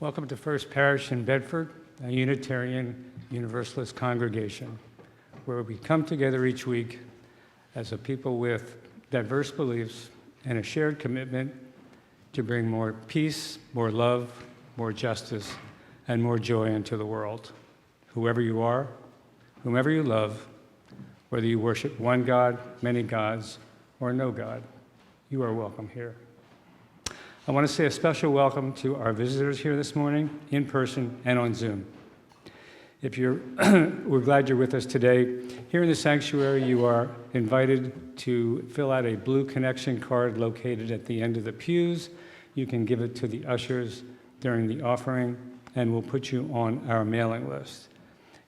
Welcome to First Parish in Bedford, a Unitarian Universalist congregation, where we come together each week as a people with diverse beliefs and a shared commitment to bring more peace, more love, more justice, and more joy into the world. Whoever you are, whomever you love, whether you worship one God, many gods, or no God, you are welcome here. I want to say a special welcome to our visitors here this morning, in person and on Zoom. We're glad you're with us today. Here in the sanctuary, you are invited to fill out a blue connection card located at the end of the pews. You can give it to the ushers during the offering, and we'll put you on our mailing list.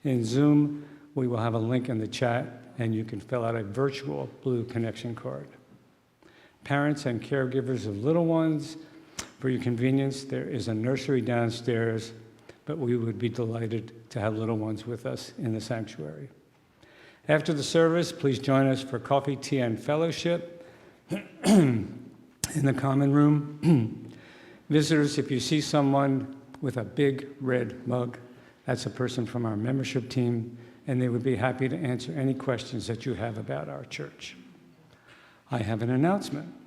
In Zoom, we will have a link in the chat, and you can fill out a virtual blue connection card. Parents and caregivers of little ones, for your convenience, there is a nursery downstairs, but we would be delighted to have little ones with us in the sanctuary. After the service, please join us for coffee, tea, and fellowship in the common room. Visitors, if you see someone with a big red mug, that's a person from our membership team, and they would be happy to answer any questions that you have about our church. I have an announcement.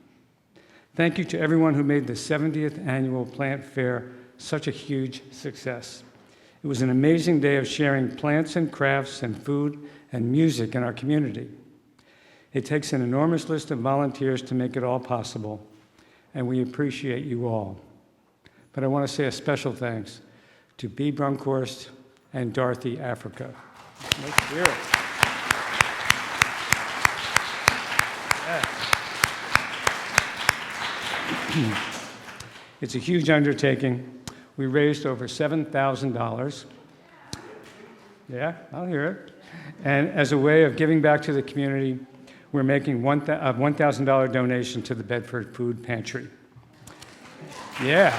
Thank you to everyone who made the 70th annual Plant Fair such a huge success. It was an amazing day of sharing plants and crafts and food and music in our community. It takes an enormous list of volunteers to make it all possible, and we appreciate you all. But I want to say a special thanks to Bea Brunkhorst and Dorothy Africa. Let's hear it. Yeah. It's a huge undertaking. We raised over $7,000. Yeah, I'll hear it. And as a way of giving back to the community, we're making a $1,000 donation to the Bedford Food Pantry. Yeah.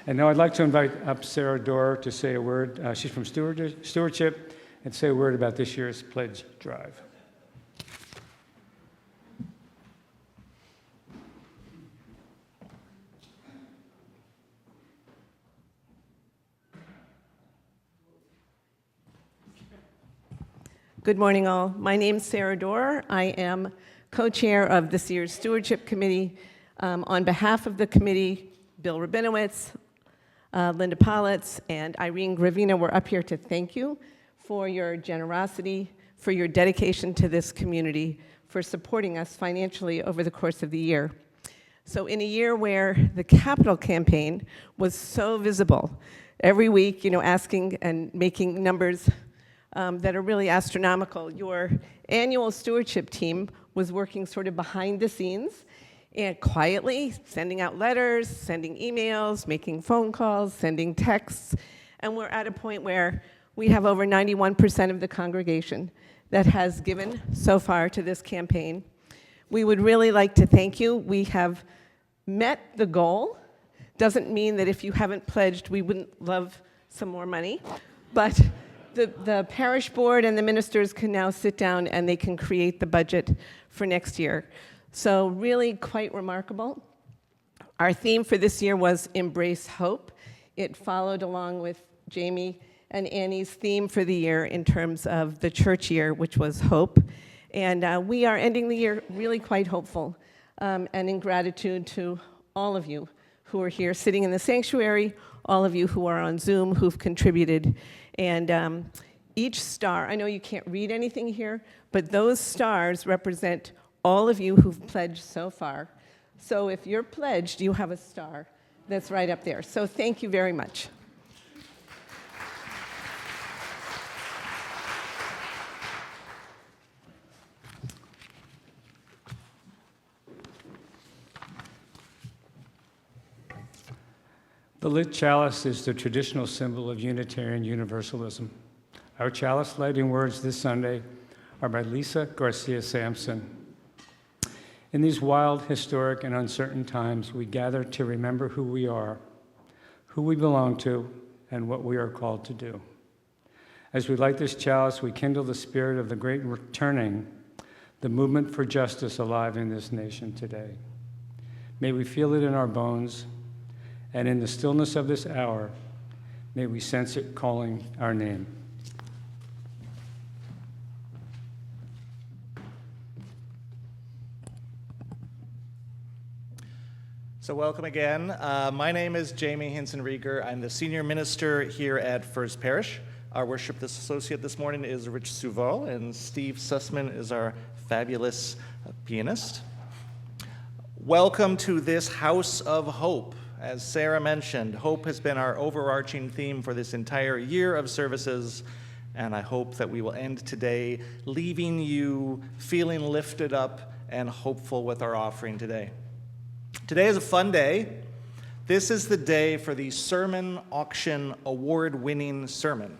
And now I'd like to invite up Sarah Dorr to say a word. She's from Stewardship, and say a word about this year's pledge drive. Good morning, all. My name's Sarah Dorr. I am co-chair of this year's Stewardship Committee. On behalf of the committee, Bill Rabinowitz, Linda Politz, and Irene Gravina, we're up here to thank you for your generosity, for your dedication to this community, for supporting us financially over the course of the year. So in a year where the capital campaign was so visible, every week, asking and making numbers that are really astronomical. Your annual stewardship team was working sort of behind the scenes and quietly sending out letters, sending emails, making phone calls, sending texts, and we're at a point where we have over 91% of the congregation that has given so far to this campaign. We would really like to thank you. We have met the goal. Doesn't mean that if you haven't pledged, we wouldn't love some more money, but the parish board and the ministers can now sit down and they can create the budget for next year. So really quite remarkable. Our theme for this year was Embrace Hope. It followed along with Jamie and Annie's theme for the year in terms of the church year, which was hope. And we are ending the year really quite hopeful, and in gratitude to all of you who are here sitting in the sanctuary, all of you who are on Zoom who've contributed. And each star, I know you can't read anything here, but those stars represent all of you who've pledged so far. So if you're pledged, you have a star that's right up there. So thank you very much. The lit chalice is the traditional symbol of Unitarian Universalism. Our chalice lighting words this Sunday are by Lisa Garcia Sampson. In these wild, historic, and uncertain times, we gather to remember who we are, who we belong to, and what we are called to do. As we light this chalice, we kindle the spirit of the great returning, the movement for justice alive in this nation today. May we feel it in our bones, and in the stillness of this hour, may we sense it calling our name. So welcome again. My name is Jamie Hinson-Rieger. I'm the senior minister here at First Parish. Our worship associate this morning is Rich Suval, and Steve Sussman is our fabulous pianist. Welcome to this House of Hope. As Sarah mentioned, hope has been our overarching theme for this entire year of services, and I hope that we will end today leaving you feeling lifted up and hopeful with our offering today. Today is a fun day. This is the day for the Sermon Auction award-winning sermon.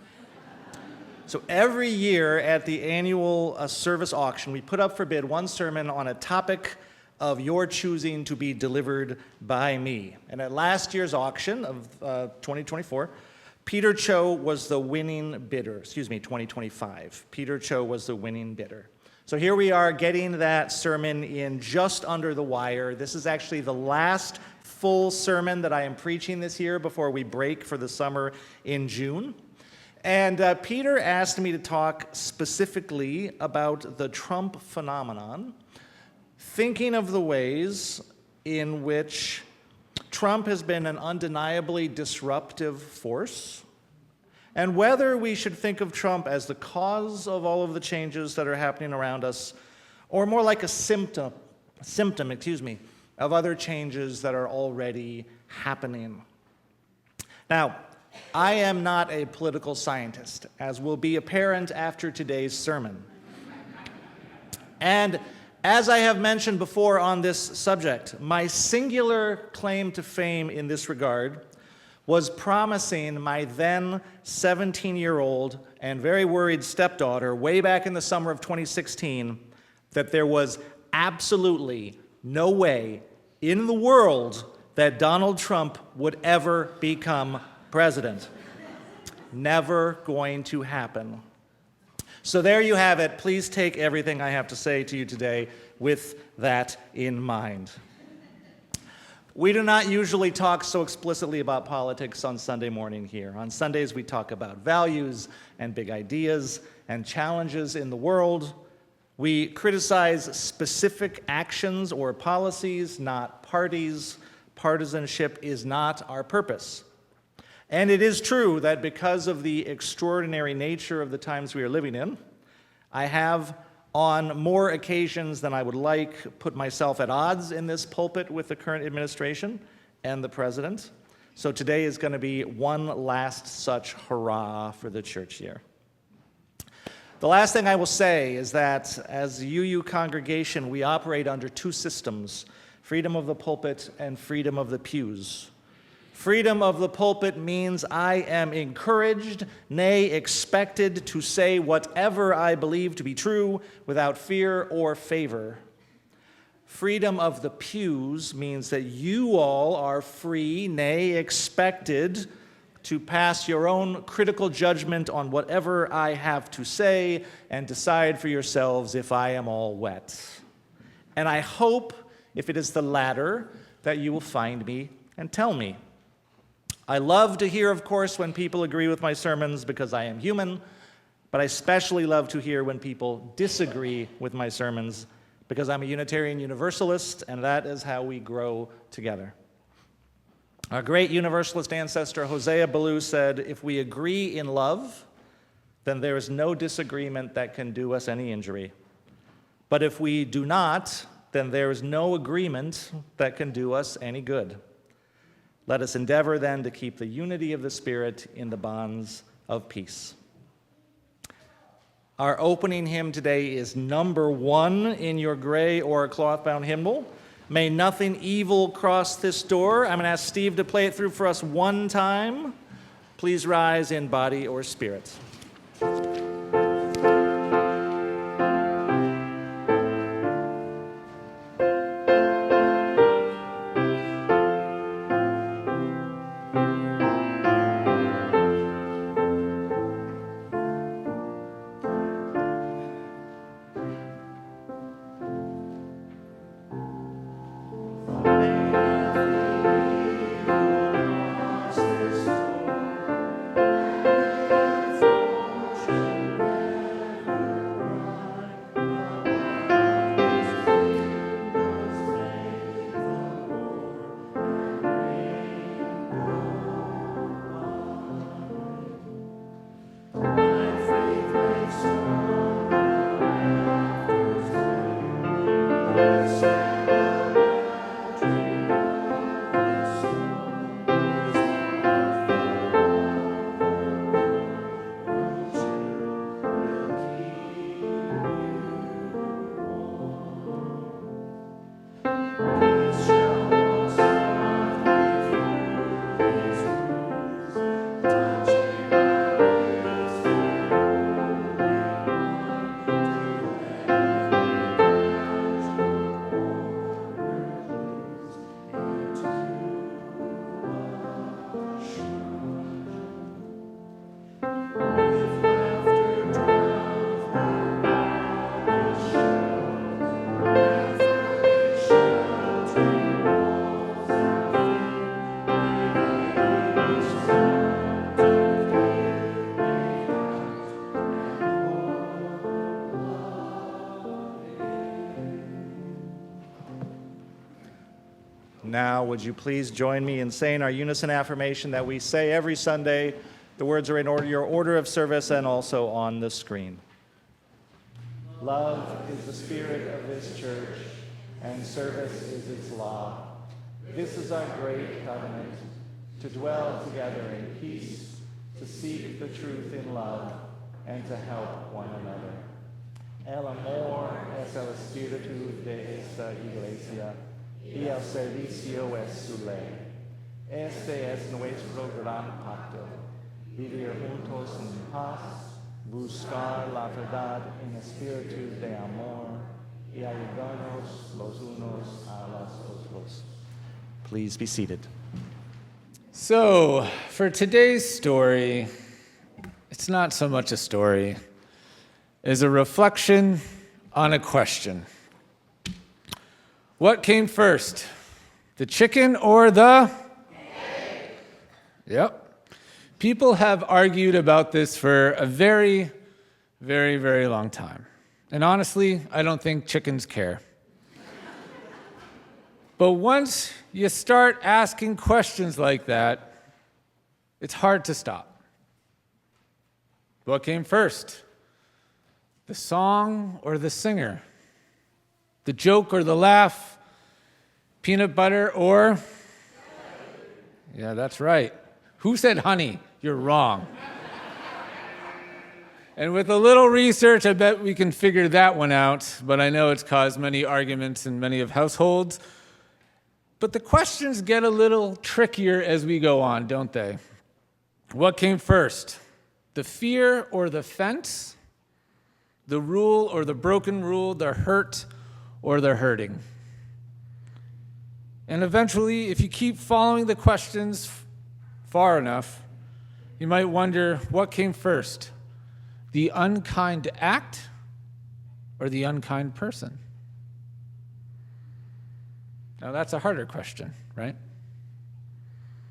So every year at the annual service auction, we put up for bid one sermon on a topic of your choosing to be delivered by me. And at last year's auction of 2024, Peter Cho was the winning bidder. 2025. Peter Cho was the winning bidder. So here we are getting that sermon in just under the wire. This is actually the last full sermon that I am preaching this year before we break for the summer in June. And Peter asked me to talk specifically about the Trump phenomenon, thinking of the ways in which Trump has been an undeniably disruptive force, and whether we should think of Trump as the cause of all of the changes that are happening around us, or more like a symptom, of other changes that are already happening. Now, I am not a political scientist, as will be apparent after today's sermon. And as I have mentioned before on this subject, my singular claim to fame in this regard was promising my then 17-year-old and very worried stepdaughter way back in the summer of 2016 that there was absolutely no way in the world that Donald Trump would ever become president. Never going to happen. So there you have it. Please take everything I have to say to you today with that in mind. We do not usually talk so explicitly about politics on Sunday morning here. On Sundays, we talk about values and big ideas and challenges in the world. We criticize specific actions or policies, not parties. Partisanship is not our purpose. And it is true that because of the extraordinary nature of the times we are living in, I have, on more occasions than I would like, put myself at odds in this pulpit with the current administration and the president. So today is going to be one last such hurrah for the church year. The last thing I will say is that as a UU congregation, we operate under two systems: freedom of the pulpit and freedom of the pews. Freedom of the pulpit means I am encouraged, nay, expected to say whatever I believe to be true without fear or favor. Freedom of the pews means that you all are free, nay, expected to pass your own critical judgment on whatever I have to say and decide for yourselves if I am all wet. And I hope, if it is the latter, that you will find me and tell me. I love to hear, of course, when people agree with my sermons because I am human, but I especially love to hear when people disagree with my sermons because I'm a Unitarian Universalist, and that is how we grow together. Our great Universalist ancestor, Hosea Ballou, said, "If we agree in love, then there is no disagreement that can do us any injury. But if we do not, then there is no agreement that can do us any good. Let us endeavor then to keep the unity of the Spirit in the bonds of peace." Our opening hymn today is number 1 in your gray or cloth-bound hymnal. May nothing evil cross this door. I'm going to ask Steve to play it through for us one time. Please rise in body or spirit. Now, would you please join me in saying our unison affirmation that we say every Sunday? The words are in order, your order of service and also on the screen. Love is the spirit of this church, and service is its law. This is our great covenant, to dwell together in peace, to seek the truth in love, and to help one another. El amor es el espíritu de esta iglesia, y el servicio es su ley. Este es nuestro gran pacto, vivir juntos en paz, buscar la verdad en espíritu de amor, y ayudarnos los unos a los otros. Please be seated. So, for today's story, it's not so much a story as a reflection on a question. What came first, the chicken or the egg? Yep. People have argued about this for a very, very, very long time. And honestly, I don't think chickens care. But once you start asking questions like that, it's hard to stop. What came first? The song or the singer? The joke or the laugh? Peanut butter or? Yeah, that's right. Who said honey? You're wrong. And with a little research, I bet we can figure that one out, but I know it's caused many arguments in many of households. But the questions get a little trickier as we go on, don't they? What came first? The fear or the fence? The rule or the broken rule? The hurt or the hurting? And eventually, if you keep following the questions far enough, you might wonder, what came first? The unkind act or the unkind person? Now, that's a harder question, right?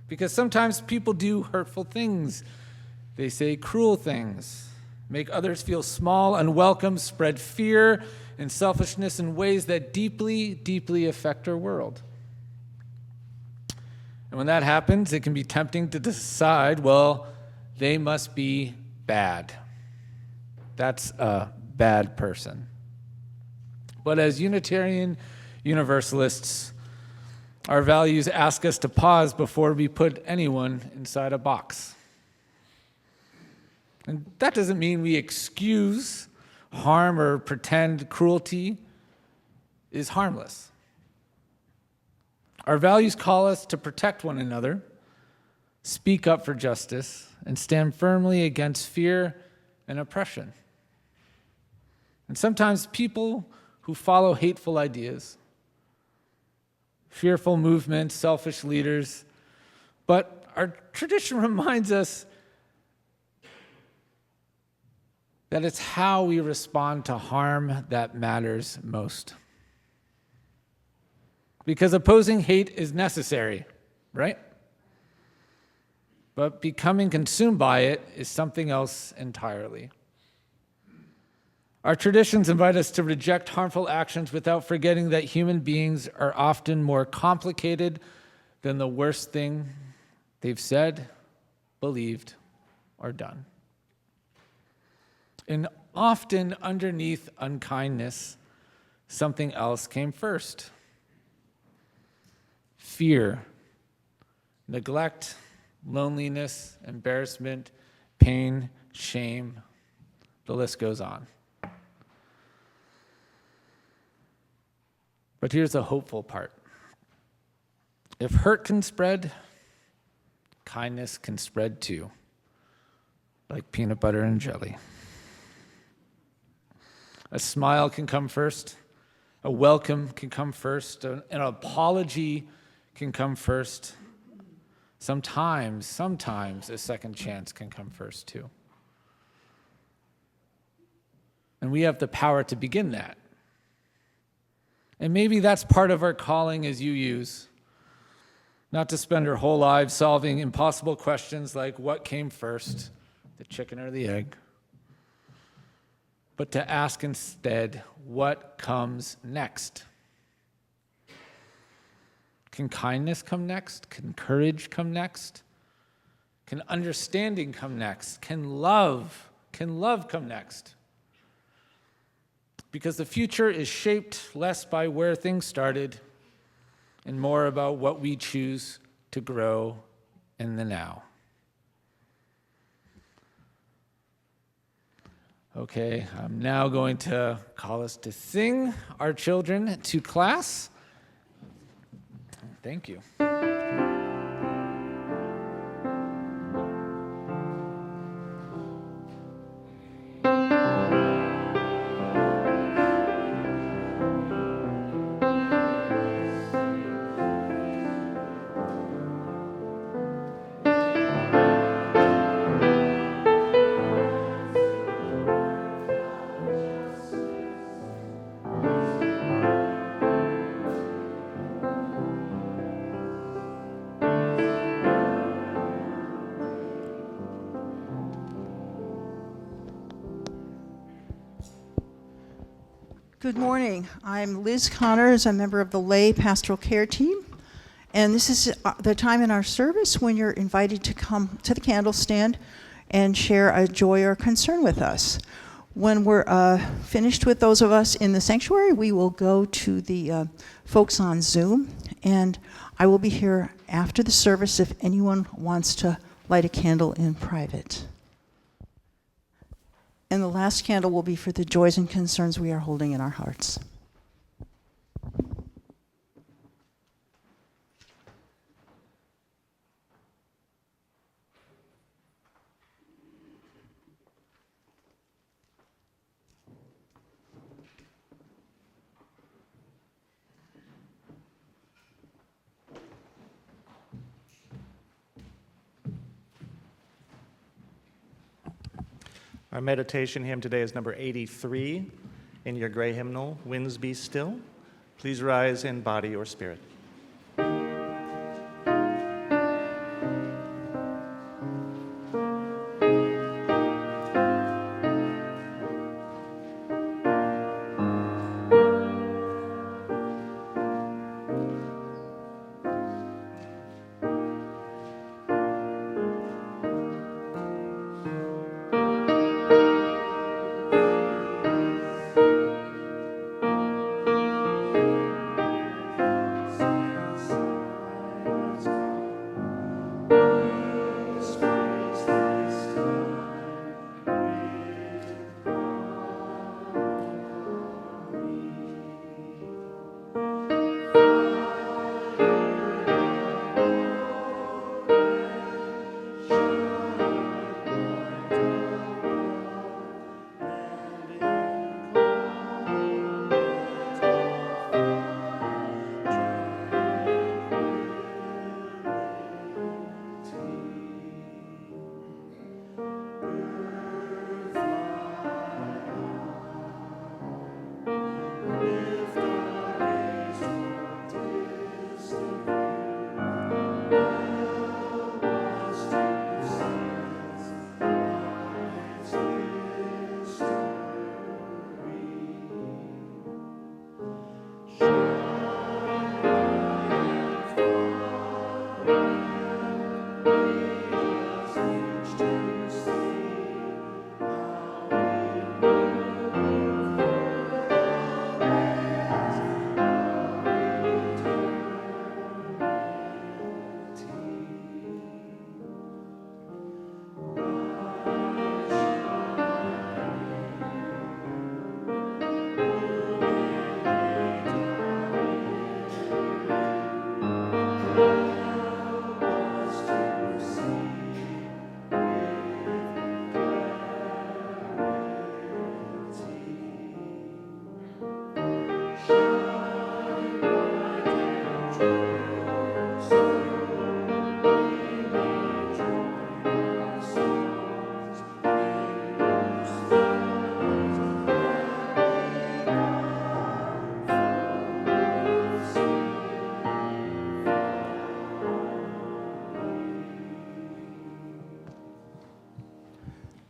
Because sometimes people do hurtful things. They say cruel things, make others feel small, unwelcome, spread fear and selfishness in ways that deeply, deeply affect our world. And when that happens, it can be tempting to decide, well, they must be bad. That's a bad person. But as Unitarian Universalists, our values ask us to pause before we put anyone inside a box. And that doesn't mean we excuse harm or pretend cruelty is harmless. Our values call us to protect one another, speak up for justice, and stand firmly against fear and oppression. And sometimes people who follow hateful ideas, fearful movements, selfish leaders, but our tradition reminds us that it's how we respond to harm that matters most. Because opposing hate is necessary, right? But becoming consumed by it is something else entirely. Our traditions invite us to reject harmful actions without forgetting that human beings are often more complicated than the worst thing they've said, believed, or done. And often underneath unkindness, something else came first. Fear, neglect, loneliness, embarrassment, pain, shame. The list goes on. But here's the hopeful part. If hurt can spread, kindness can spread too, like peanut butter and jelly. A smile can come first, a welcome can come first, an apology can come first. Sometimes a second chance can come first too. And we have the power to begin that. And maybe that's part of our calling as you use, not to spend our whole lives solving impossible questions like what came first, the chicken or the egg, but to ask instead, what comes next? Can kindness come next? Can courage come next? Can understanding come next? Can love come next? Because the future is shaped less by where things started and more about what we choose to grow in the now. Okay, I'm now going to call us to sing our children to class. Thank you. Good morning. I'm Liz Connors, a member of the lay pastoral care team. And this is the time in our service when you're invited to come to the candle stand and share a joy or concern with us. When we're finished with those of us in the sanctuary, we will go to the folks on Zoom. And I will be here after the service if anyone wants to light a candle in private. And the last candle will be for the joys and concerns we are holding in our hearts. Our meditation hymn today is number 83 in your gray hymnal, Winds Be Still. Please rise in body or spirit.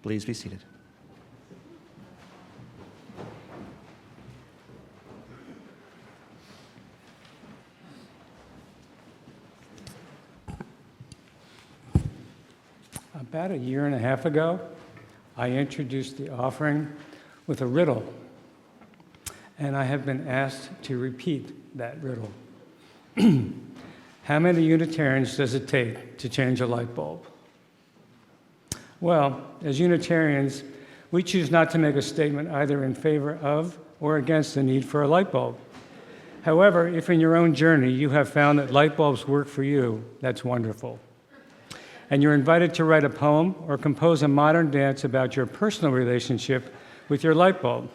Please be seated. About a year and a half ago, I introduced the offering with a riddle, and I have been asked to repeat that riddle. How many Unitarians does it take to change a light bulb? Well, as Unitarians, we choose not to make a statement either in favor of or against the need for a light bulb. However, if in your own journey you have found that light bulbs work for you, that's wonderful. And you're invited to write a poem or compose a modern dance about your personal relationship with your light bulb.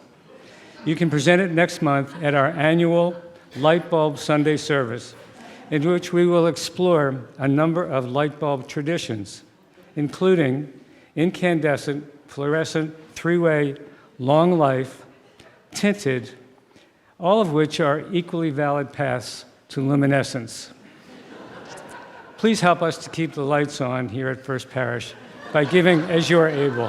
You can present it next month at our annual Light Bulb Sunday service, in which we will explore a number of light bulb traditions, including incandescent, fluorescent, three-way, long life, tinted, all of which are equally valid paths to luminescence. Please help us to keep the lights on here at First Parish by giving as you are able.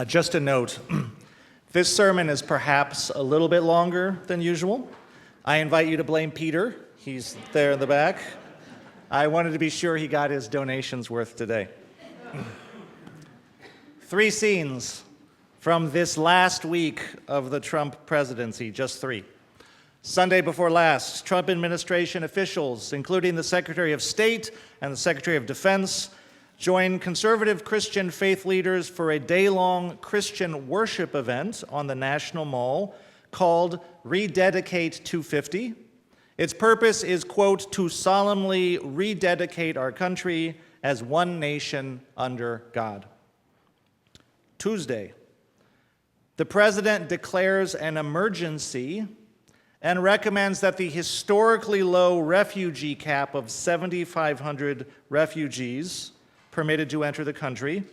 Just a note, this sermon is perhaps a little bit longer than usual. I invite you to blame Peter. He's there in the back. I wanted to be sure he got his donations worth today. 3 scenes from this last week of the Trump presidency, just 3. Sunday before last, Trump administration officials, including the Secretary of State and the Secretary of Defense, joined conservative Christian faith leaders for a day-long Christian worship event on the National Mall called Rededicate 250. Its purpose is, quote, to solemnly rededicate our country as one nation under God. Tuesday, the president declares an emergency and recommends that the historically low refugee cap of 7,500 refugees permitted to enter the country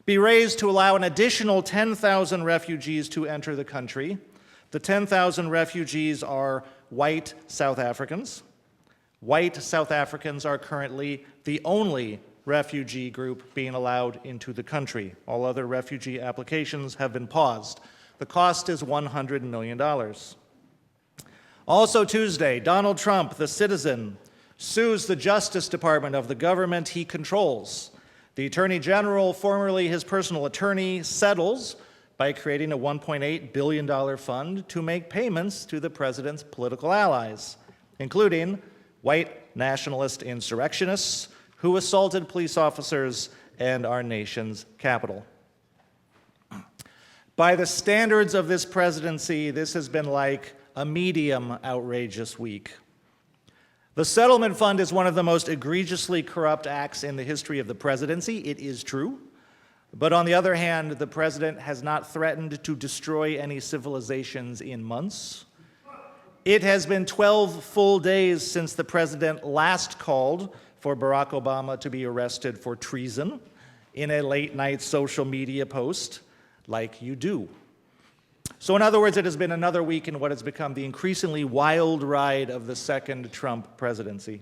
be raised to allow an additional 10,000 refugees to enter the country. The 10,000 refugees are white South Africans. White South Africans are currently the only refugee group being allowed into the country. All other refugee applications have been paused. The cost is $100 million. Also Tuesday, Donald Trump, the citizen, sues the Justice Department of the government he controls. The Attorney General, formerly his personal attorney, settles by creating a $1.8 billion fund to make payments to the president's political allies, including white nationalist insurrectionists who assaulted police officers and our nation's capital. By the standards of this presidency, this has been like a medium outrageous week. The settlement fund is one of the most egregiously corrupt acts in the history of the presidency. It is true. But on the other hand, the president has not threatened to destroy any civilizations in months. It has been 12 full days since the president last called for Barack Obama to be arrested for treason in a late-night social media post, like you do. So in other words, it has been another week in what has become the increasingly wild ride of the second Trump presidency.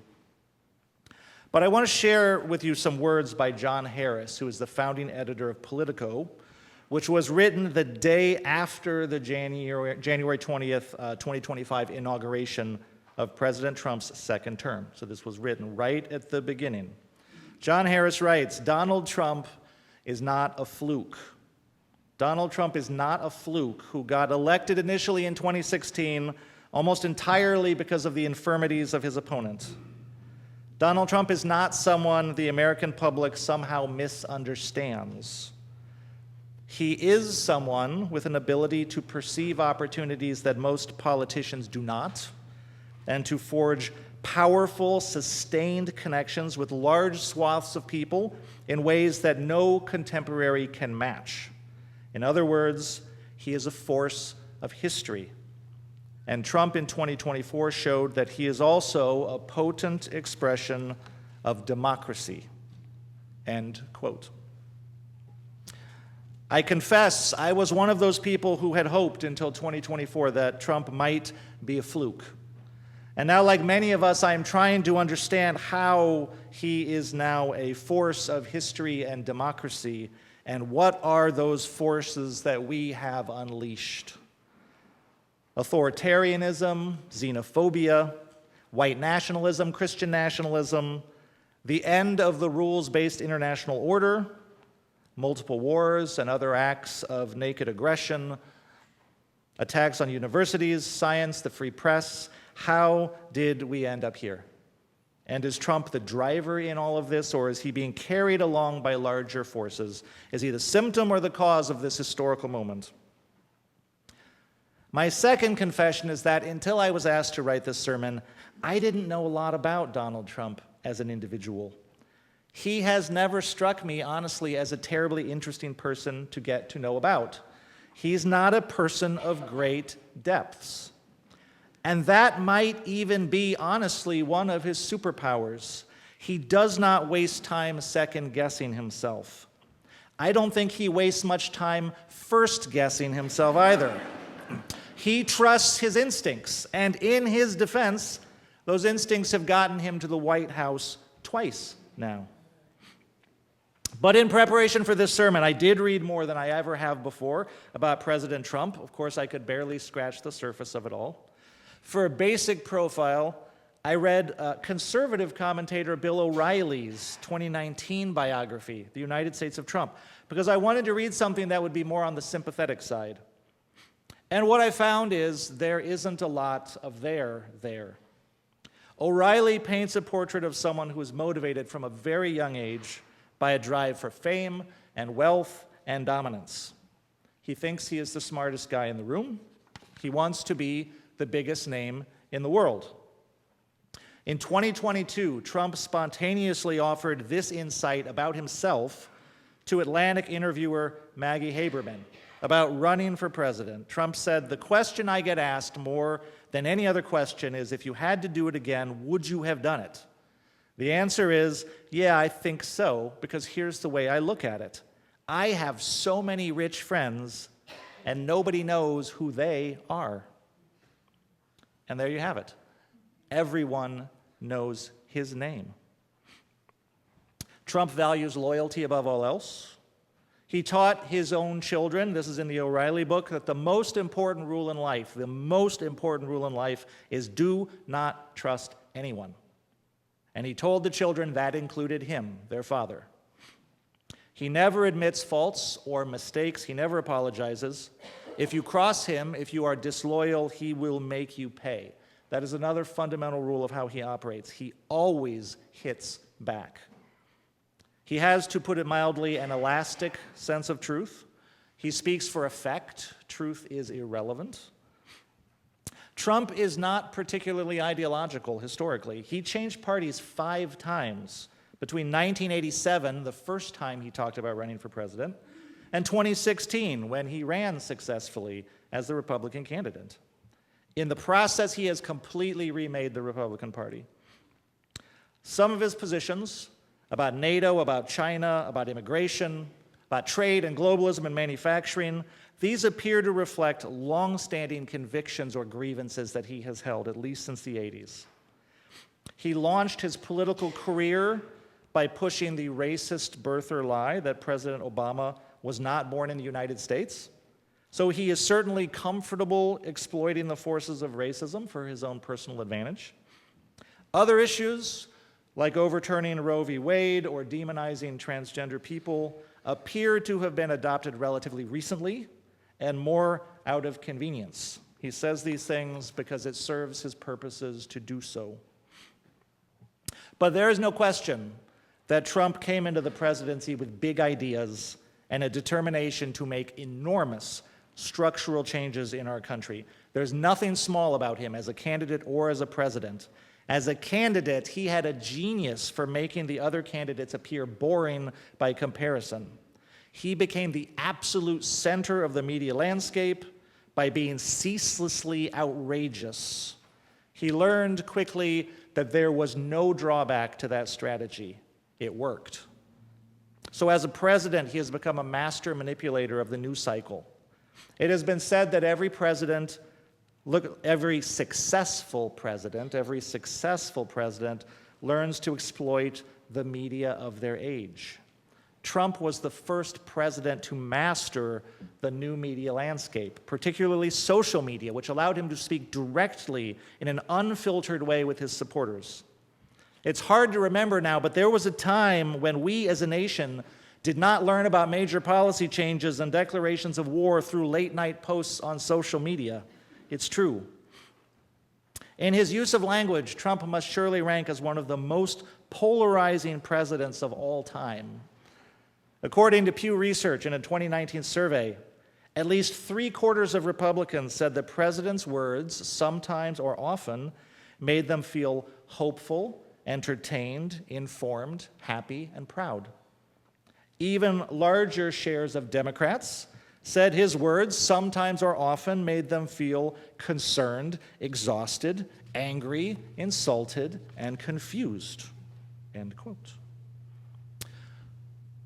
But I want to share with you some words by John Harris, who is the founding editor of Politico, which was written the day after the January 20th, 2025 inauguration of President Trump's second term. So this was written right at the beginning. John Harris writes, Donald Trump is not a fluke. Donald Trump is not a fluke who got elected initially in 2016 almost entirely because of the infirmities of his opponent. Donald Trump is not someone the American public somehow misunderstands. He is someone with an ability to perceive opportunities that most politicians do not, and to forge powerful, sustained connections with large swaths of people in ways that no contemporary can match. In other words, he is a force of history. And Trump in 2024 showed that he is also a potent expression of democracy. End quote. I confess I was one of those people who had hoped until 2024 that Trump might be a fluke. And now, like many of us, I am trying to understand how he is now a force of history and democracy, and what are those forces that we have unleashed. Authoritarianism, xenophobia, white nationalism, Christian nationalism, the end of the rules-based international order, multiple wars and other acts of naked aggression, attacks on universities, science, the free press. How did we end up here? And is Trump the driver in all of this, or is he being carried along by larger forces? Is he the symptom or the cause of this historical moment? My second confession is that until I was asked to write this sermon, I didn't know a lot about Donald Trump as an individual. He has never struck me, honestly, as a terribly interesting person to get to know about. He's not a person of great depths. And that might even be, honestly, one of his superpowers. He does not waste time second-guessing himself. I don't think he wastes much time first-guessing himself either. He trusts his instincts, and in his defense, those instincts have gotten him to the White House twice now. But in preparation for this sermon, I did read more than I ever have before about President Trump. Of course, I could barely scratch the surface of it all. For a basic profile, I read conservative commentator Bill O'Reilly's 2019 biography, The United States of Trump, because I wanted to read something that would be more on the sympathetic side. And what I found is there isn't a lot of there. O'Reilly paints a portrait of someone who is motivated from a very young age by a drive for fame and wealth and dominance. He thinks he is the smartest guy in the room. He wants to be the biggest name in the world. In 2022, Trump spontaneously offered this insight about himself to Atlantic interviewer Maggie Haberman about running for president. Trump said, "The question I get asked more than any other question is, if you had to do it again, would you have done it? The answer is, yeah, I think so, because here's the way I look at it. I have so many rich friends, and nobody knows who they are." And there you have it. Everyone knows his name. Trump values loyalty above all else. He taught his own children, this is in the O'Reilly book, that the most important rule in life is do not trust anyone. And he told the children that included him, their father. He never admits faults or mistakes. He never apologizes. If you cross him, if you are disloyal, he will make you pay. That is another fundamental rule of how he operates. He always hits back. He has, to put it mildly, an elastic sense of truth. He speaks for effect. Truth is irrelevant. Trump is not particularly ideological historically. He changed parties 5 times between 1987, the first time he talked about running for president, and 2016, when he ran successfully as the Republican candidate. In the process, he has completely remade the Republican Party. Some of his positions about NATO, about China, about immigration, about trade and globalism and manufacturing, these appear to reflect long-standing convictions or grievances that he has held, at least since the 80s. He launched his political career by pushing the racist birther lie that President Obama was not born in the United States. So he is certainly comfortable exploiting the forces of racism for his own personal advantage. Other issues, like overturning Roe v. Wade or demonizing transgender people, appear to have been adopted relatively recently and more out of convenience. He says these things because it serves his purposes to do so. But there is no question that Trump came into the presidency with big ideas and a determination to make enormous structural changes in our country. There's nothing small about him as a candidate or as a president. As a candidate, he had a genius for making the other candidates appear boring by comparison. He became the absolute center of the media landscape by being ceaselessly outrageous. He learned quickly that there was no drawback to that strategy. It worked. So as a president, he has become a master manipulator of the news cycle. It has been said that every successful president learns to exploit the media of their age. Trump was the first president to master the new media landscape, particularly social media, which allowed him to speak directly in an unfiltered way with his supporters. It's hard to remember now, but there was a time when we as a nation did not learn about major policy changes and declarations of war through late-night posts on social media. It's true. In his use of language, Trump must surely rank as one of the most polarizing presidents of all time. According to Pew Research in a 2019 survey, at least 3/4 of Republicans said the president's words, sometimes or often, made them feel hopeful, entertained, informed, happy, and proud. Even larger shares of Democrats said his words, sometimes or often, made them feel concerned, exhausted, angry, insulted, and confused. End quote.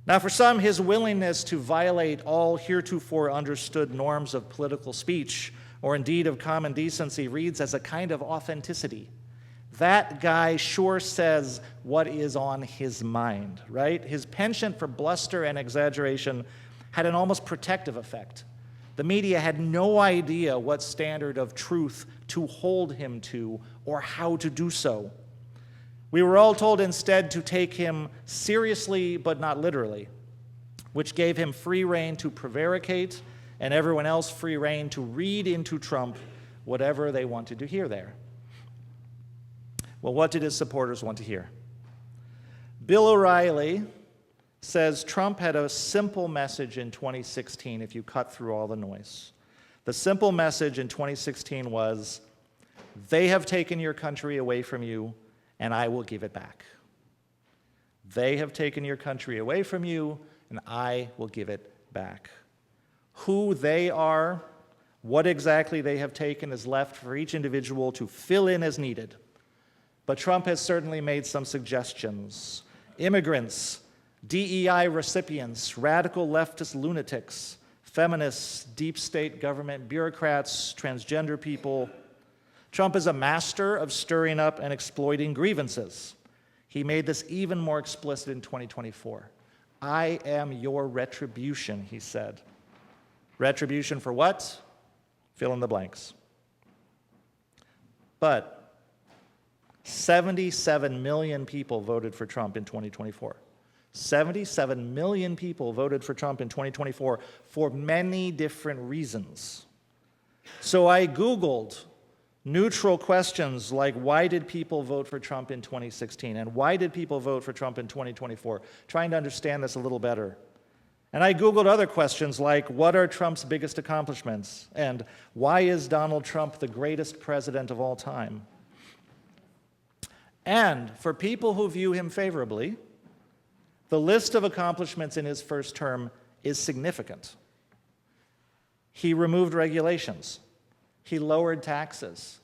Now, for some, his willingness to violate all heretofore understood norms of political speech, or indeed of common decency, reads as a kind of authenticity. That guy sure says what is on his mind, right? His penchant for bluster and exaggeration had an almost protective effect. The media had no idea what standard of truth to hold him to or how to do so. We were all told instead to take him seriously but not literally, which gave him free rein to prevaricate and everyone else free rein to read into Trump whatever they wanted to hear there. Well, what did his supporters want to hear? Bill O'Reilly says Trump had a simple message in 2016 if you cut through all the noise. The simple message in 2016 was, they have taken your country away from you, and I will give it back. They have taken your country away from you, and I will give it back. Who they are, what exactly they have taken is left for each individual to fill in as needed. But Trump has certainly made some suggestions. Immigrants, DEI recipients, radical leftist lunatics, feminists, deep state government bureaucrats, transgender people. Trump is a master of stirring up and exploiting grievances. He made this even more explicit in 2024. I am your retribution, he said. Retribution for what? Fill in the blanks. But 77 million people voted for Trump in 2024. 77 million people voted for Trump in 2024 for many different reasons. So I Googled neutral questions like, why did people vote for Trump in 2016? And why did people vote for Trump in 2024? Trying to understand this a little better. And I Googled other questions like, what are Trump's biggest accomplishments? And why is Donald Trump the greatest president of all time? And for people who view him favorably, the list of accomplishments in his first term is significant. He removed regulations. He lowered taxes.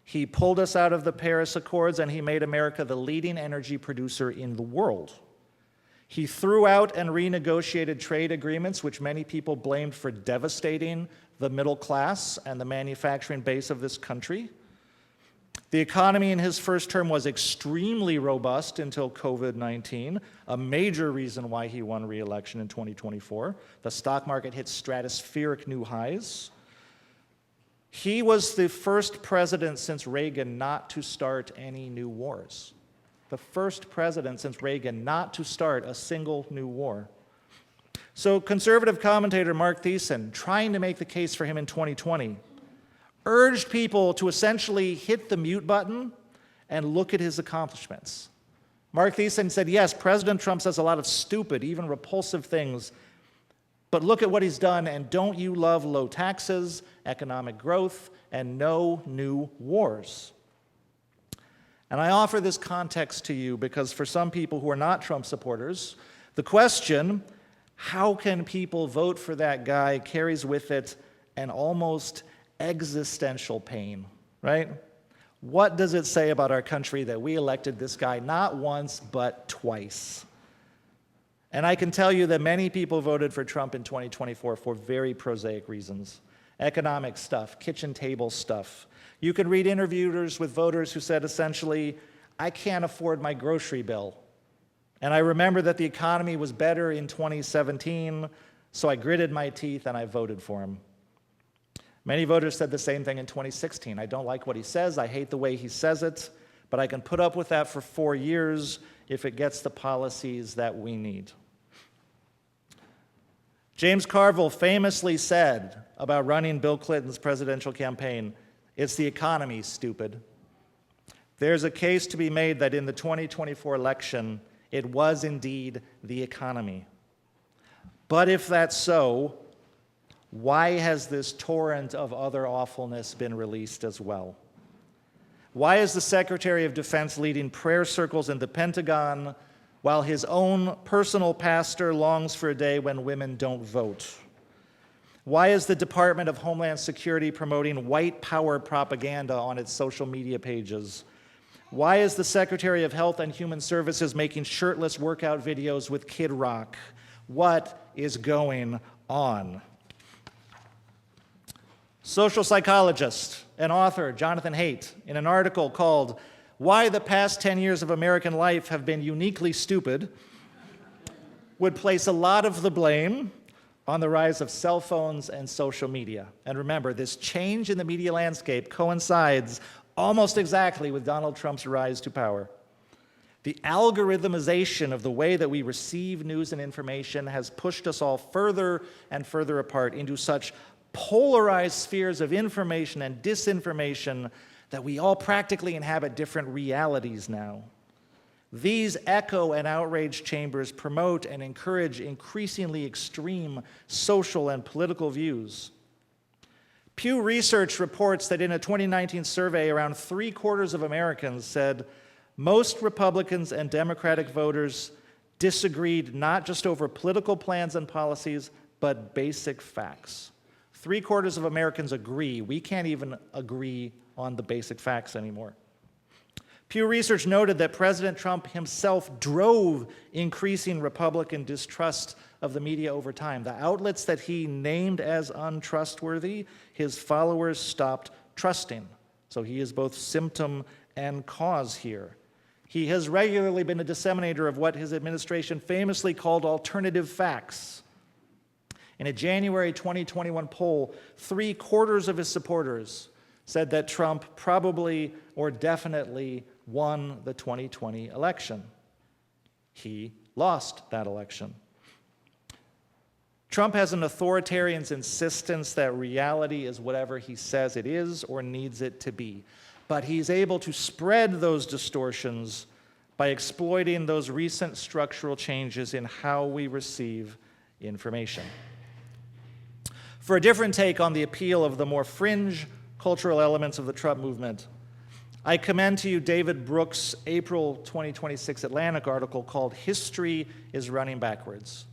He pulled us out of the Paris Accords, and he made America the leading energy producer in the world. He threw out and renegotiated trade agreements, which many people blamed for devastating the middle class and the manufacturing base of this country. The economy in his first term was extremely robust until COVID-19, a major reason why he won re-election in 2024. The stock market hit stratospheric new highs. He was the first president since Reagan not to start any new wars. The first president since Reagan not to start a single new war. So conservative commentator Mark Thiessen, trying to make the case for him in 2020, urged people to essentially hit the mute button and look at his accomplishments. Mark Thiessen said, yes, President Trump says a lot of stupid, even repulsive things, but look at what he's done, and don't you love low taxes, economic growth, and no new wars? And I offer this context to you because for some people who are not Trump supporters, the question, how can people vote for that guy, carries with it an almost existential pain, right? What does it say about our country that we elected this guy not once, but twice? And I can tell you that many people voted for Trump in 2024 for very prosaic reasons. Economic stuff, kitchen table stuff. You can read interviews with voters who said essentially, I can't afford my grocery bill. And I remember that the economy was better in 2017, so I gritted my teeth and I voted for him. Many voters said the same thing in 2016. I don't like what he says, I hate the way he says it, but I can put up with that for 4 years if it gets the policies that we need. James Carville famously said about running Bill Clinton's presidential campaign, it's the economy, stupid. There's a case to be made that in the 2024 election, it was indeed the economy. But if that's so, why has this torrent of other awfulness been released as well? Why is the Secretary of Defense leading prayer circles in the Pentagon while his own personal pastor longs for a day when women don't vote? Why is the Department of Homeland Security promoting white power propaganda on its social media pages? Why is the Secretary of Health and Human Services making shirtless workout videos with Kid Rock? What is going on? Social psychologist and author Jonathan Haidt, in an article called why the past 10 years of American life have been uniquely stupid would place a lot of the blame on the rise of cell phones and social media. And remember, this change in the media landscape coincides almost exactly with Donald Trump's rise to power. The algorithmization of the way that we receive news and information has pushed us all further and further apart into such polarized spheres of information and disinformation that we all practically inhabit different realities now. These echo and outrage chambers promote and encourage increasingly extreme social and political views. Pew Research reports that in a 2019 survey, around 3/4 of Americans said most Republicans and Democratic voters disagreed not just over political plans and policies, but basic facts. 3/4 of Americans agree. We can't even agree on the basic facts anymore. Pew Research noted that President Trump himself drove increasing Republican distrust of the media over time. The outlets that he named as untrustworthy, his followers stopped trusting. So he is both symptom and cause here. He has regularly been a disseminator of what his administration famously called alternative facts. In a January 2021 poll, 3/4 of his supporters said that Trump probably or definitely won the 2020 election. He lost that election. Trump has an authoritarian's insistence that reality is whatever he says it is or needs it to be. But he's able to spread those distortions by exploiting those recent structural changes in how we receive information. For a different take on the appeal of the more fringe cultural elements of the Trump movement, I commend to you David Brooks' April 2026 Atlantic article called "History is Running Backwards: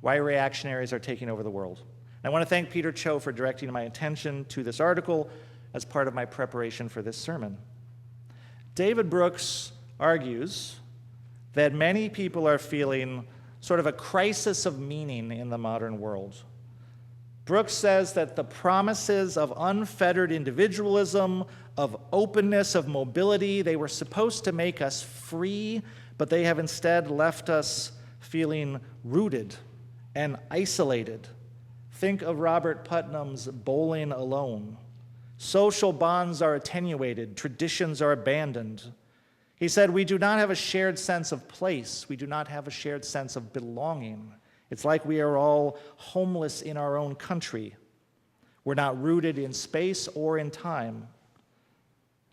Why Reactionaries Are Taking Over the World." And I want to thank Peter Cho for directing my attention to this article as part of my preparation for this sermon. David Brooks argues that many people are feeling sort of a crisis of meaning in the modern world. Brooks says that the promises of unfettered individualism, of openness, of mobility, they were supposed to make us free, but they have instead left us feeling rooted and isolated. Think of Robert Putnam's Bowling Alone. Social bonds are attenuated, traditions are abandoned. He said, we do not have a shared sense of place. We do not have a shared sense of belonging. It's like we are all homeless in our own country. We're not rooted in space or in time.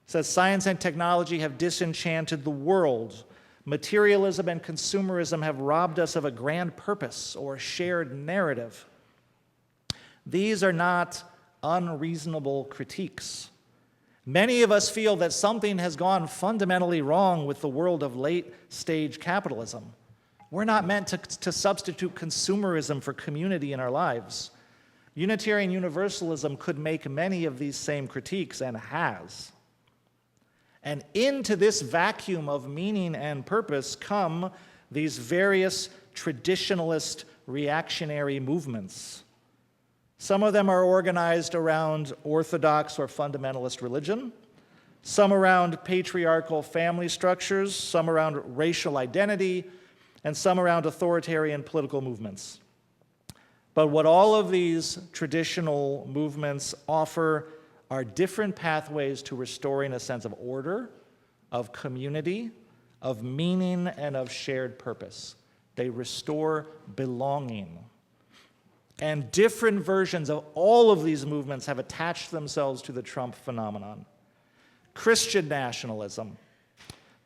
He says science and technology have disenchanted the world. Materialism and consumerism have robbed us of a grand purpose or a shared narrative. These are not unreasonable critiques. Many of us feel that something has gone fundamentally wrong with the world of late-stage capitalism. We're not meant to substitute consumerism for community in our lives. Unitarian Universalism could make many of these same critiques, and has. And into this vacuum of meaning and purpose come these various traditionalist reactionary movements. Some of them are organized around orthodox or fundamentalist religion, some around patriarchal family structures, some around racial identity, and some around authoritarian political movements. But what all of these traditional movements offer are different pathways to restoring a sense of order, of community, of meaning, and of shared purpose. They restore belonging. And different versions of all of these movements have attached themselves to the Trump phenomenon. Christian nationalism,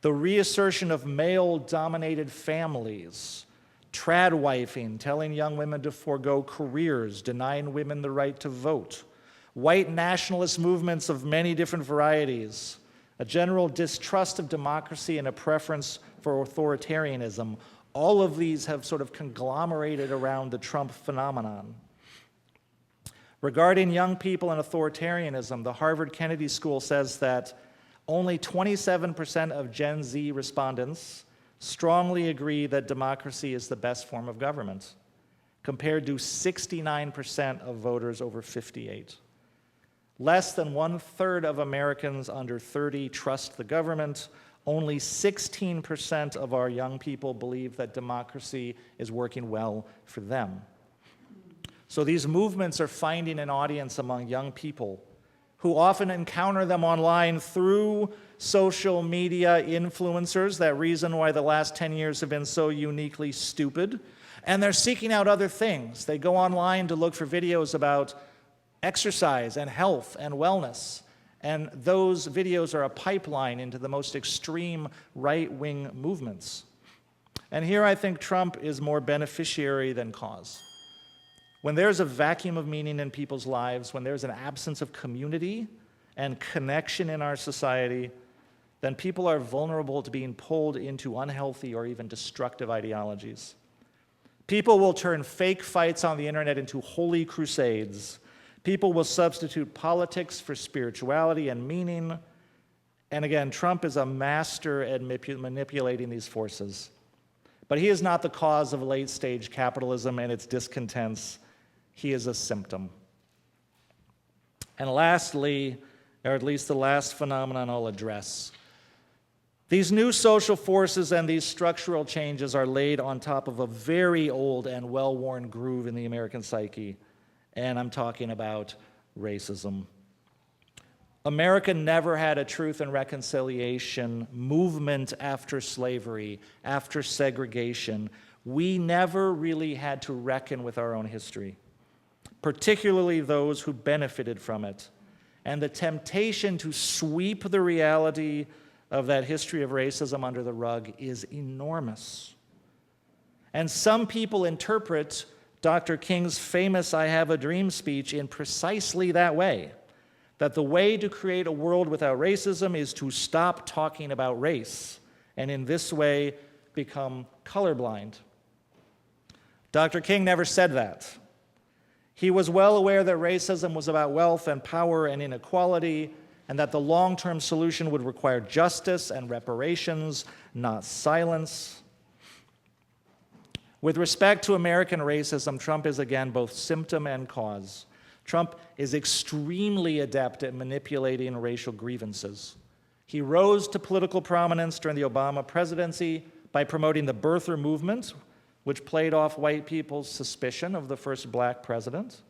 the reassertion of male-dominated families, tradwifing, telling young women to forego careers, denying women the right to vote, white nationalist movements of many different varieties, a general distrust of democracy and a preference for authoritarianism. All of these have sort of conglomerated around the Trump phenomenon. Regarding young people and authoritarianism, the Harvard Kennedy School says that only 27% of Gen Z respondents strongly agree that democracy is the best form of government, compared to 69% of voters over 58. Less than 1/3 of Americans under 30 trust the government. Only 16% of our young people believe that democracy is working well for them. So these movements are finding an audience among young people who often encounter them online through social media influencers, that reason why the last 10 years have been so uniquely stupid. And they're seeking out other things. They go online to look for videos about exercise and health and wellness. And those videos are a pipeline into the most extreme right-wing movements. And here I think Trump is more beneficiary than cause. When there's a vacuum of meaning in people's lives, when there's an absence of community and connection in our society, then people are vulnerable to being pulled into unhealthy or even destructive ideologies. People will turn fake fights on the internet into holy crusades. People will substitute politics for spirituality and meaning. And again, Trump is a master at manipulating these forces. But he is not the cause of late-stage capitalism and its discontents. He is a symptom. And lastly, or at least the last phenomenon I'll address, these new social forces and these structural changes are laid on top of a very old and well-worn groove in the American psyche, and I'm talking about racism. America never had a truth and reconciliation movement after slavery, after segregation. We never really had to reckon with our own history, particularly those who benefited from it. And the temptation to sweep the reality of that history of racism under the rug is enormous. And some people interpret Dr. King's famous "I Have a Dream" speech in precisely that way, that the way to create a world without racism is to stop talking about race, and in this way become colorblind. Dr. King never said that. He was well aware that racism was about wealth and power and inequality, and that the long-term solution would require justice and reparations, not silence. With respect to American racism, Trump is again both symptom and cause. Trump is extremely adept at manipulating racial grievances. He rose to political prominence during the Obama presidency by promoting the birther movement, which played off white people's suspicion of the first black president.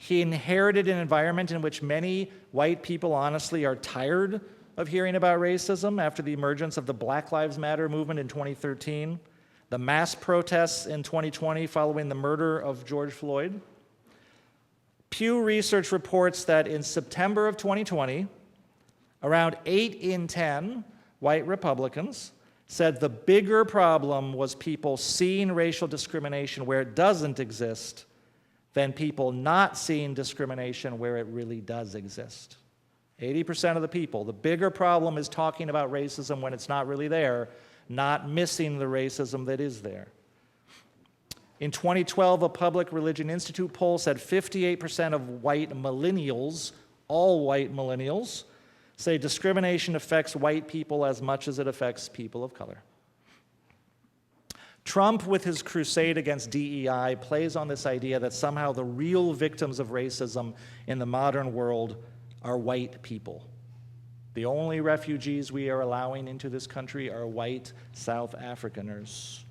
He inherited an environment in which many white people honestly are tired of hearing about racism after the emergence of the Black Lives Matter movement in 2013, the mass protests in 2020 following the murder of George Floyd. Pew Research reports that in September of 2020, around 8 in 10 white Republicans said the bigger problem was people seeing racial discrimination where it doesn't exist than people not seeing discrimination where it really does exist. 80% of the people. The bigger problem is talking about racism when it's not really there, not missing the racism that is there. In 2012, a Public Religion Institute poll said 58% of white millennials, all white millennials, say discrimination affects white people as much as it affects people of color. Trump, with his crusade against DEI, plays on this idea that somehow the real victims of racism in the modern world are white people. The only refugees we are allowing into this country are white South Africaners.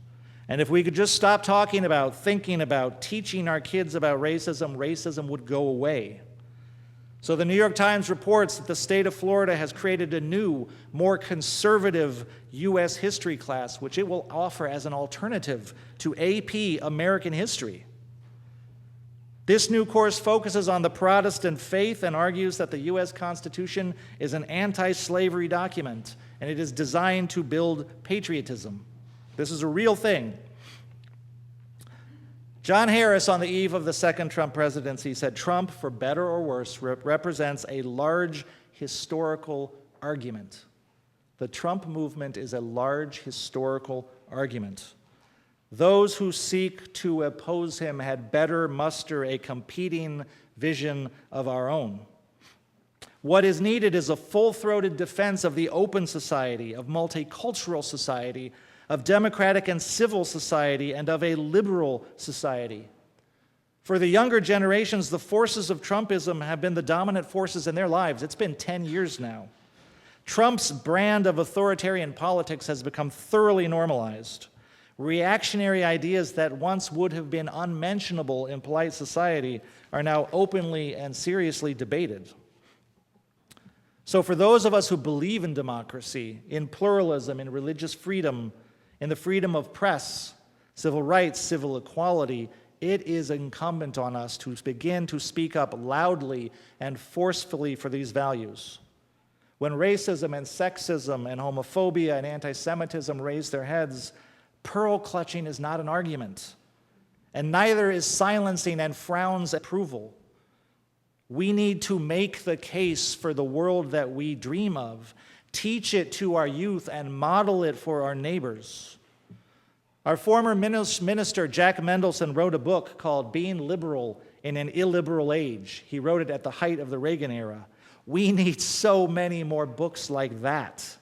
And if we could just stop talking about, thinking about, teaching our kids about racism, racism would go away. So the New York Times reports that the state of Florida has created a new, more conservative U.S. history class, which it will offer as an alternative to AP American history. This new course focuses on the Protestant faith and argues that the U.S. Constitution is an anti-slavery document, and it is designed to build patriotism. This is a real thing. John Harris, on the eve of the second Trump presidency, said Trump, for better or worse, represents a large historical argument. The Trump movement is a large historical argument. Those who seek to oppose him had better muster a competing vision of our own. What is needed is a full-throated defense of the open society, of multicultural society, of democratic and civil society, and of a liberal society. For the younger generations, the forces of Trumpism have been the dominant forces in their lives. It's been 10 years now. Trump's brand of authoritarian politics has become thoroughly normalized. Reactionary ideas that once would have been unmentionable in polite society are now openly and seriously debated. So for those of us who believe in democracy, in pluralism, in religious freedom, in the freedom of press, civil rights, civil equality, it is incumbent on us to begin to speak up loudly and forcefully for these values. When racism and sexism and homophobia and anti-Semitism raise their heads, pearl clutching is not an argument, and neither is silencing and frowns approval. We need to make the case for the world that we dream of, teach it to our youth, and model it for our neighbors. Our former minister, Jack Mendelson, wrote a book called Being Liberal in an Illiberal Age. He wrote it at the height of the Reagan era. We need so many more books like that.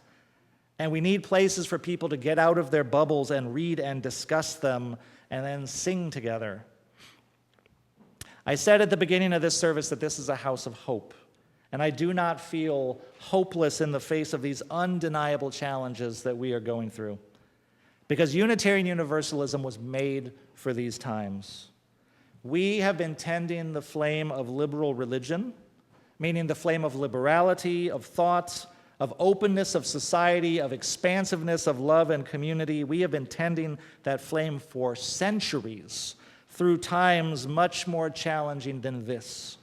And we need places for people to get out of their bubbles and read and discuss them and then sing together. I said at the beginning of this service that this is a house of hope, and I do not feel hopeless in the face of these undeniable challenges that we are going through, because Unitarian Universalism was made for these times. We have been tending the flame of liberal religion, meaning the flame of liberality, of thought, of openness of society, of expansiveness of love and community. We have been tending that flame for centuries, through times much more challenging than this.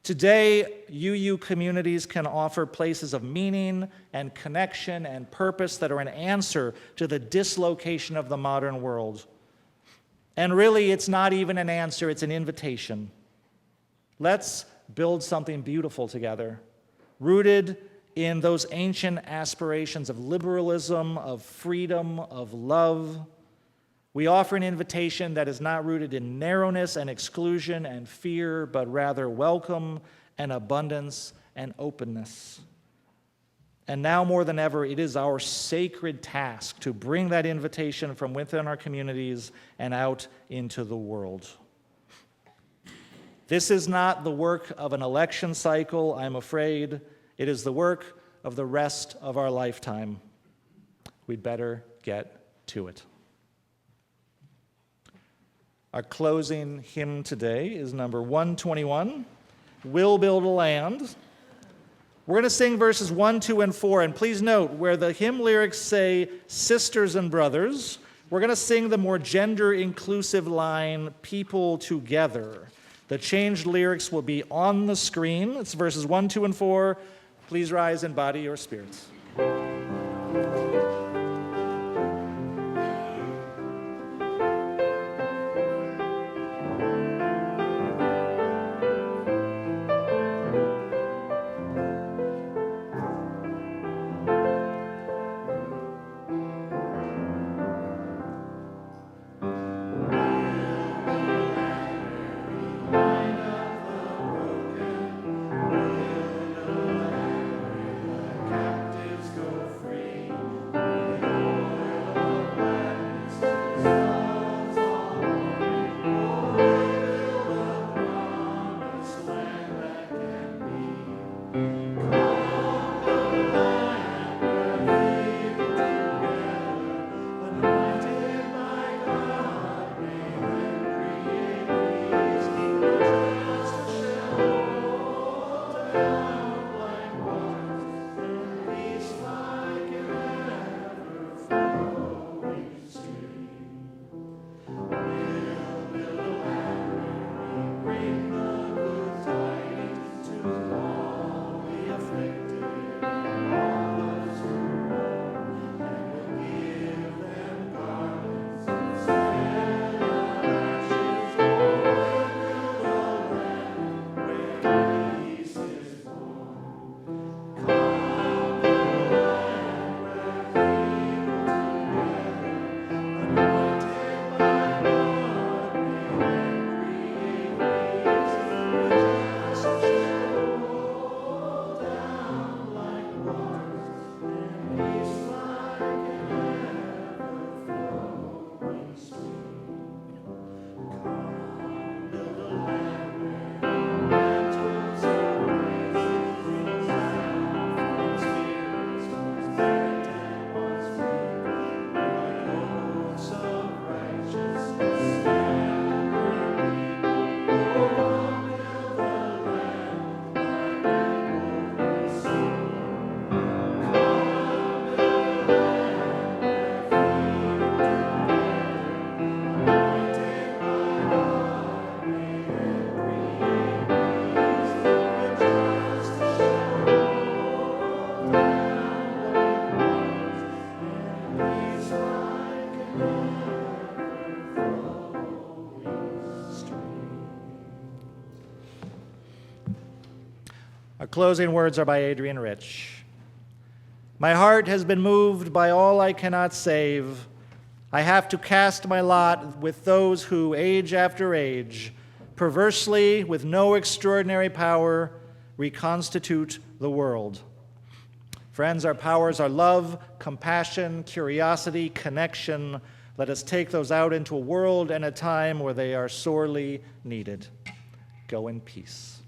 Today, UU communities can offer places of meaning and connection and purpose that are an answer to the dislocation of the modern world. And really, it's not even an answer, it's an invitation. Let's build something beautiful together, rooted in those ancient aspirations of liberalism, of freedom, of love. We offer an invitation that is not rooted in narrowness and exclusion and fear, but rather welcome and abundance and openness. And now more than ever, it is our sacred task to bring that invitation from within our communities and out into the world. This is not the work of an election cycle, I'm afraid. It is the work of the rest of our lifetime. We'd better get to it. Our closing hymn today is number 121, We'll Build a Land. We're going to sing verses 1, 2, and 4, and please note, where the hymn lyrics say sisters and brothers, we're going to sing the more gender-inclusive line, people together. The changed lyrics will be on the screen. It's verses 1, 2, and 4. Please rise in body or spirits. Go Our closing words are by Adrian Rich. My heart has been moved by all I cannot save. I have to cast my lot with those who, age after age, perversely, with no extraordinary power, reconstitute the world. Friends, our powers are love, compassion, curiosity, connection. Let us take those out into a world and a time where they are sorely needed. Go in peace.